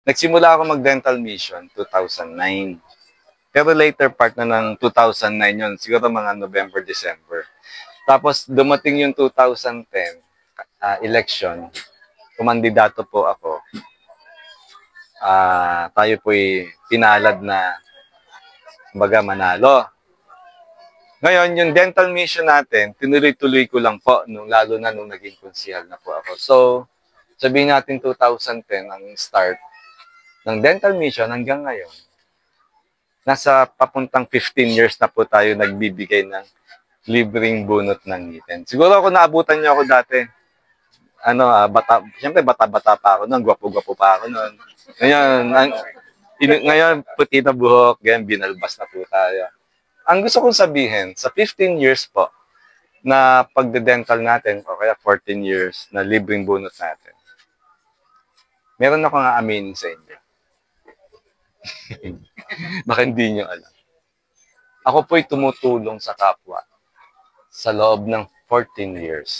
Nagsimula ako mag-dental mission 2009. Pero later part na ng 2009 yun, siguro mga November, December. Tapos dumating yung 2010 election, kumandidato po ako. Tayo po'y pinalad na baga manalo. Ngayon, yung dental mission natin, tinuloy-tuloy ko lang po, lalo na nung naging konsihal na po ako. So, sabihin natin 2010 ang start ng dental mission hanggang ngayon. Nasa papuntang 15 years na po tayo nagbibigay ng libreng bunot ng ngipin. Siguro ako naabutan niyo ako dati. Siyempre bata-bata pa ako noon, gwapo-gwapo pa ako noon. Ngayon, puti na buhok, ganyan, binalbas na po tayo. Ang gusto kong sabihin, sa 15 years po na pagde-dental natin, o kaya 14 years na libreng bunot natin, meron ako nga aminin sa inyo. Baka hindi nyo alam. Ako po'y tumutulong sa kapwa sa loob ng 14 years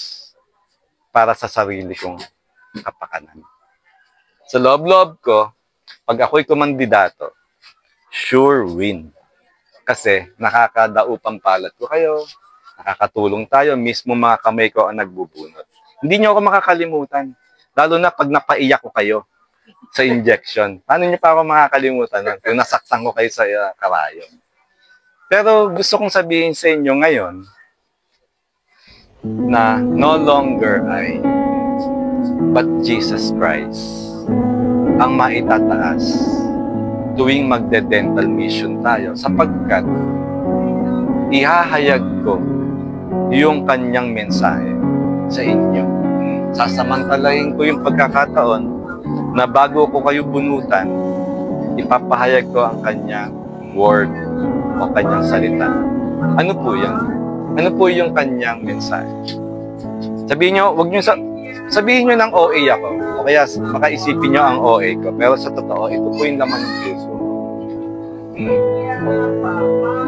para sa sarili kong kapakanan. Sa loob-loob ko, pag ako'y kumandidato, sure win. Kasi nakakadaupang palad ko kayo, nakakatulong tayo, mismo mga kamay ko ang nagbubunot. Hindi nyo ako makakalimutan, lalo na pag napaiyak ko kayo sa injection. Paano nyo pa ako makakalimutan kung nasaktan ko kayo sa karayom? Pero gusto kong sabihin sa inyo ngayon na no longer I, but Jesus Christ ang maitataas tuwing magde-dental mission tayo sapagkat ihahayag ko yung kanyang mensahe sa inyo. Sasamantalahin ko yung pagkakataon na bago ko kayo bunutan, ipapahayag ko ang kanyang word o kanyang salita. Ano po yan? Ano po yung kanyang mensahe? Sabihin nyo, sabihin nyo ng OA ako, o kaya makaisipin nyo ang OA ko, pero sa totoo, ito po yung laman ng puso.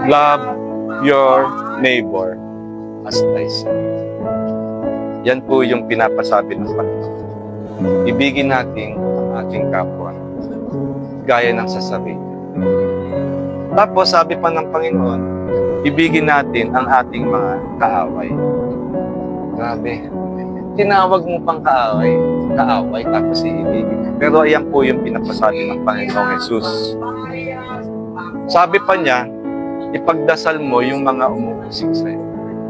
Love your neighbor as thyself. Yan po yung pinapasabi ng Panginoon. Ibigin natin ang ating kapwa gaya ng sa sarili. Tapos sabi pa ng Panginoon, ibigin natin ang ating mga kaaway. Grabe. Tinawag mo pang kaaway, tapos iibigin. Pero ayan po yung pinapasabi ng Panginoong Jesus. Sabi pa niya, ipagdasal mo yung mga umuusig sa'yo.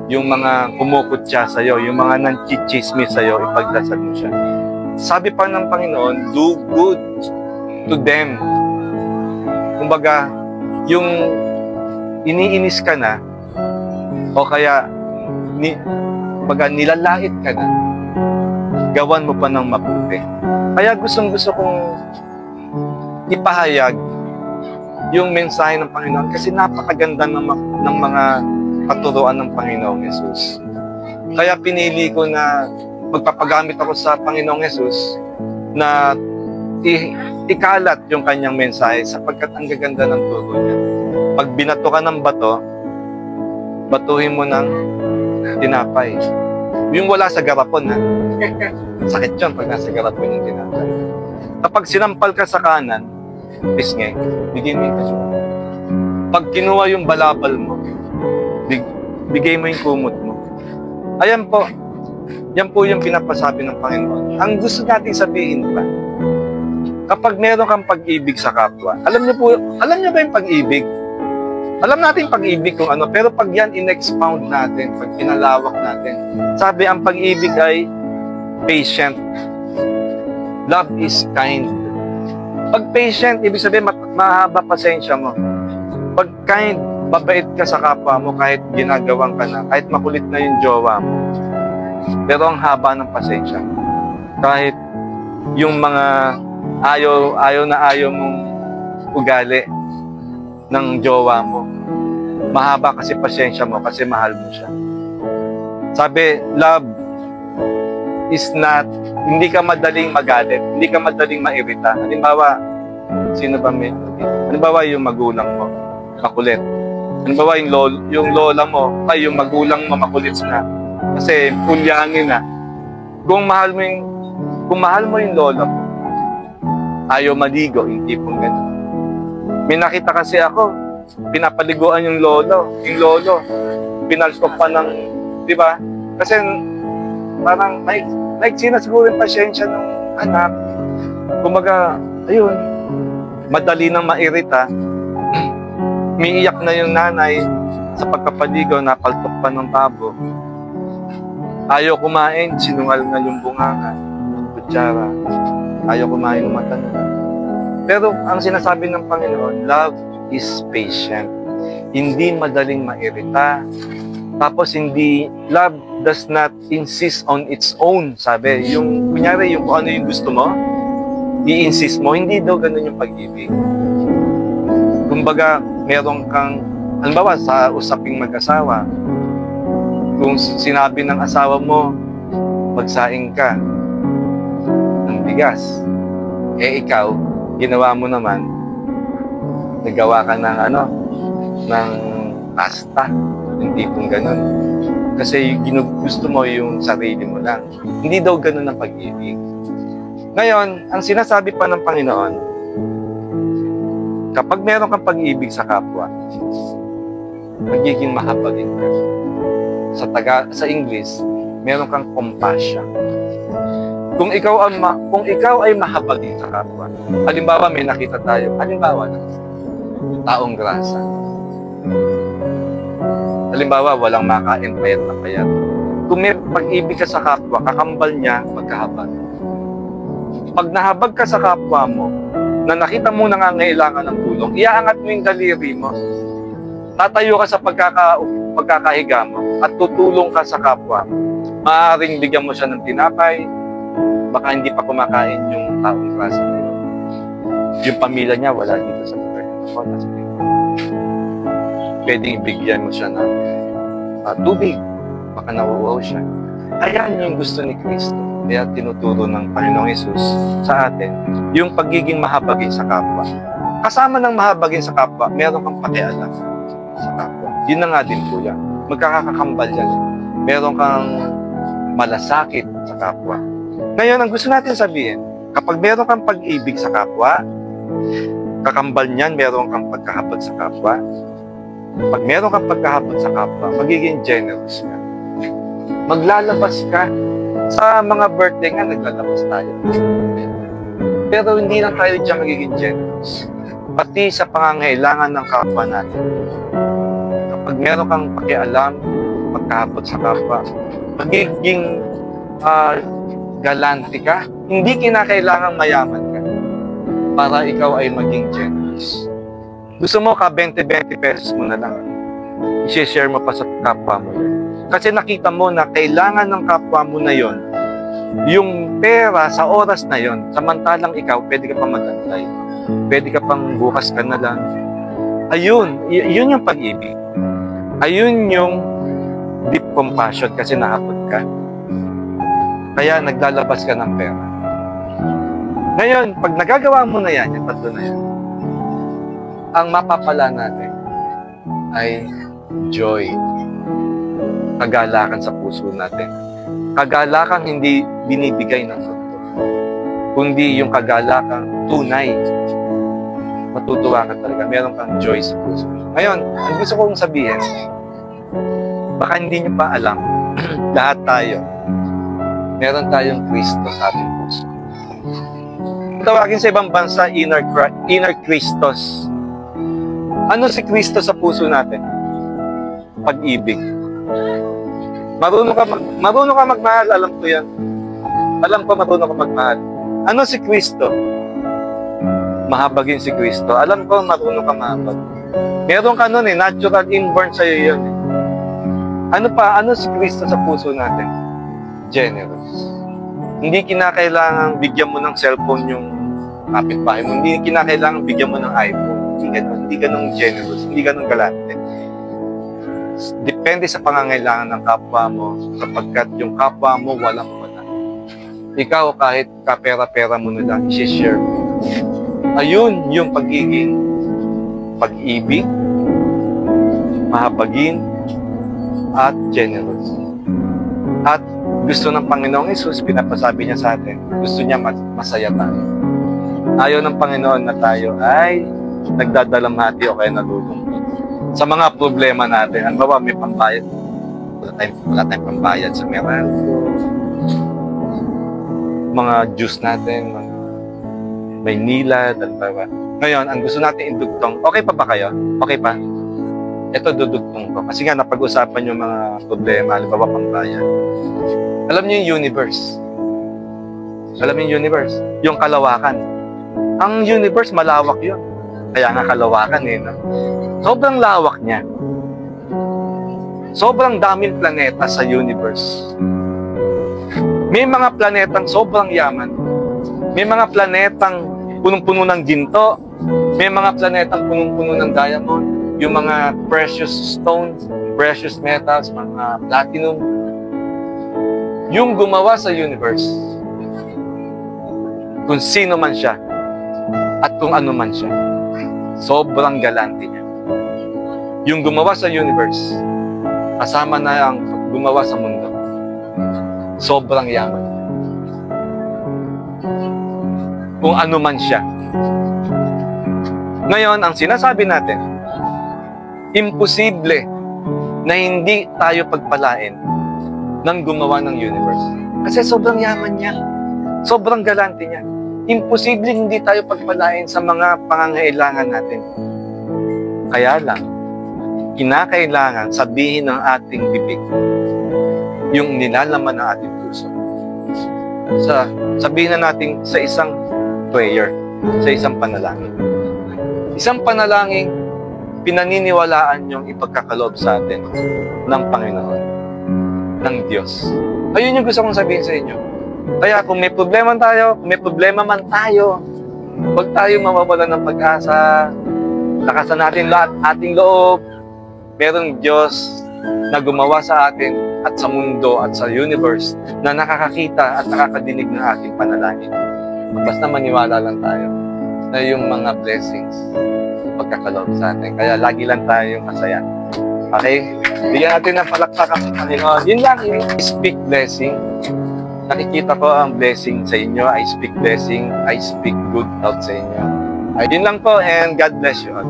Yung mga kumukutya sa'yo, yung mga nanchichismis sa'yo, ipagdasal mo siya. Sabi pa ng Panginoon, do good to them. Kumbaga, yung iniinis ka na, o kaya kumbaga, nilalait ka na, gawan mo pa ng mabuti. Kaya gustong-gusto kong ipahayag yung mensahe ng Panginoon kasi napakaganda ng mga katuruan ng Panginoong Yesus. Kaya pinili ko na magpapagamit ako sa Panginoong Yesus na ikalat yung kanyang mensahe sapagkat ang gaganda ng turo niya. Pag binato ka ng bato, batuhin mo ng tinapay. Yung wala sa garapon, ha? Sakit yun pag nasa garapon yung tinapay. Kapag sinampal ka sa kanan, pisngi, bigay mo yung kasuwa. Pag kinuha yung balabal mo, bigay mo yung kumot mo. Ayan po. Yan po yung pinapasabi ng Panginoon. Ang gusto natin sabihin pa, kapag meron kang pag-ibig sa kapwa, alam niyo ba yung pag-ibig? Alam natin pag-ibig kung ano, pero pag yan in-expound natin, pag pinalawak natin, sabi ang pag-ibig ay patient. Love is kind. Pag patient, ibig sabihin mahaba pasensya mo. Pag kind, babait ka sa kapwa mo kahit ginagawang ka na, kahit makulit na yung jowa mo. Pero ang haba ng pasensya mo. Kahit yung mga ayaw na ayaw mong ugali ng jowa mo, mahaba kasi pasensya mo kasi mahal mo siya. Sabi, love is not, hindi ka madaling magalit, hindi ka madaling mairita. Halimbawa, sino ba may, halimbawa yung magulang mo, makulit. Halimbawa yung lola mo, ay yung magulang mo makulit na. Kasi pulyangin na. Kung mahal mo yung lola mo, ayaw maligo, yung tipong gano'n. May nakita kasi ako, pinapaliguan yung lolo, pinaltok pa ng, di ba? Kasi parang naiksi na siguro yung pasyensya ng anak. Kumbaga, ayun, madali nang mairita. Umiiyak na yung nanay sa pagkapaligo, napaltok pa ng tabo. Ayaw kumain, sinungal na yung bunganga, yung kutsara. Ayaw kumain ng matanda. Pero ang sinasabi ng Panginoon, love is patient. Hindi madaling mairita. Tapos love does not insist on its own. Sabi, yung, kunyari, yung kung ano yung gusto mo, i-insist mo, hindi daw ganun yung pag-ibig. Kumbaga, meron kang, halimbawa, sa usaping mag-asawa, kung sinabi ng asawa mo, magsaing ka ng bigas, ikaw, ginawa mo naman, nagawa ka ng ng pasta, yung tipong ganun. Kasi gusto mo yung sarili mo lang. Hindi daw ganun ang pag-ibig. Ngayon, ang sinasabi pa ng Panginoon, kapag meron kang pag-ibig sa kapwa, magiging mahabagin ka. Sa English, meron kang compassion. Kung ikaw ay mahabagin sa kapwa, halimbawa may nakita tayo, halimbawa taong grasa. Halimbawa walang makain, payat na payat. Kung may pag-ibig ka sa kapwa, kakambal niya pagkahabag. Pag nahabag ka sa kapwa mo, na nakita mo nangangailangan ng tulong, iaangat mo yung daliri mo. Tatayo ka sa pagkakahiga mo at tutulong ka sa kapwa. Maaaring bigyan mo siya ng tinapay, baka hindi pa kumakain yung taong klase na yun. Yung pamilya niya wala dito sa lugar niya. Pwedeng ibigyan mo siya ng tubig, baka nauuhaw siya. Ayan yung gusto ni Kristo. Kaya tinuturo ng Panginoong Hesus sa atin yung pagiging mahabagin sa kapwa. Kasama ng mahabagin sa kapwa, meron kang pakialam sa kapwa. Yun na nga din po yan. Magkakakambal yan. Meron kang malasakit sa kapwa. Ngayon, ang gusto natin sabihin, kapag meron kang pag-ibig sa kapwa, kakambal niyan, meron kang pagkahabag sa kapwa. Pag meron kang pagkahabag sa kapwa, magiging generous ka. Maglalabas ka. Sa mga birthday nga, naglalabas tayo. Pero hindi lang tayo dyan magiging generous. Pati sa pangangailangan ng kapwa natin. Kapag meron kang pakialam, pagkahabag sa kapwa, magiging galante ka. Hindi kinakailangang mayaman ka para ikaw ay maging generous. Gusto mo ka 20-20 pesos mo na lang. I-share mo pa sa kapwa mo yun. Kasi nakita mo na kailangan ng kapwa mo na yon yung pera sa oras na yon. Samantalang ikaw, pwede ka pang magantay. Pwede ka pang bukas ka na lang. Ayun, yun yung pag-ibig. Ayun yung deep compassion kasi nakapag ka. Kaya naglalabas ka ng pera. Ngayon, pag nagagawa mo na yan, yung tatlo na yan, ang mapapala natin ay joy. Kagalakan sa puso natin. Kagalakan hindi binibigay ng mundo, kundi yung kagalakan tunay. Matutuwa ka talaga. Meron kang joy sa puso. Ngayon, ang gusto kong sabihin, baka hindi nyo pa alam, lahat tayo, meron tayong Kristo sa ating puso. Tawagin sa ibang bansa, inner Christos. Ano si Kristo sa puso natin? Pag-ibig. Marunong ka magmahal, alam ko yan. Alam ko marunong ka magmahal. Ano si Kristo? Mahabagin si Kristo. Alam ko marunong ka mahabag. Meron ka nun natural inborn sa'yo yun. Ano pa? Ano si Kristo sa puso natin? Generous. Hindi kinakailangan bigyan mo ng cellphone yung kapitbahay mo. Hindi kinakailangan bigyan mo ng iPhone. Hindi ganun generous. Hindi ganun galante. Depende sa pangangailangan ng kapwa mo, sapagkat yung kapwa mo walang wala. Ikaw kahit kapera-pera mo na lang, i-share mo. Ayun yung pagiging pag-ibig, mahabagin, at generous. At gusto ng Panginoong Hesus, pinapasabi niya sa atin, gusto niya masaya tayo. Ayaw ng Panginoon na tayo ay nagdadalamhati o kaya nalulungkot sa mga problema natin. Ano ba, may pambayad? Wala tayong pambayad sa Meralco, mga juice natin, may nilad, ano ba? Ngayon, ang gusto natin indugtong, okay pa ba kayo? Okay pa? Ito, dudugtong ko. Kasi nga, napag-usapan yung mga problema, halimbawa pambayad. Alam niyo yung universe. Alam niyo yung universe? Yung kalawakan. Ang universe, malawak yun. Kaya nga kalawakan eh, no? Sobrang lawak niya. Sobrang daming planeta sa universe. May mga planetang sobrang yaman. May mga planetang punong-puno ng ginto. May mga planetang punong-puno ng diamond. Yung mga precious stones, precious metals, mga platinum. Yung gumawa sa universe, kung sino man siya, at kung ano man siya, sobrang galante niya. Yung gumawa sa universe, kasama na ang gumawa sa mundo, sobrang yaman. Kung ano man siya. Ngayon, ang sinasabi natin, imposible na hindi tayo pagpalain ng gumawa ng universe. Kasi sobrang yaman niya. Sobrang galante niya. Imposible hindi tayo pagpalain sa mga pangangailangan natin. Kaya lang, kinakailangan sabihin ng ating bibig yung nilalaman ng ating puso. Sabihin na natin sa isang prayer, sa isang panalangin. Isang panalangin, pinaniniwalaan yung ipagkakaloob sa atin ng Panginoon, ng Diyos. Ayun yung gusto kong sabihin sa inyo. Kaya kung may problema tayo, kung may problema man tayo, huwag tayo mawawalan ng pag-asa. Lakasan natin lahat ating loob. Merong Diyos na gumawa sa atin at sa mundo at sa universe na nakakakita at nakakadinig ng ating panalangin. Basta maniwala lang tayo na yung mga blessings pagkakaloob sa atin. Kaya lagi lang tayo masaya. Okay? Bigyan natin ng palakpakan sa Panginoon. Yun lang, yung speak blessing. Nakikita ko ang blessing sa inyo. I speak blessing. I speak good health sa inyo. Yun lang po, and God bless you all.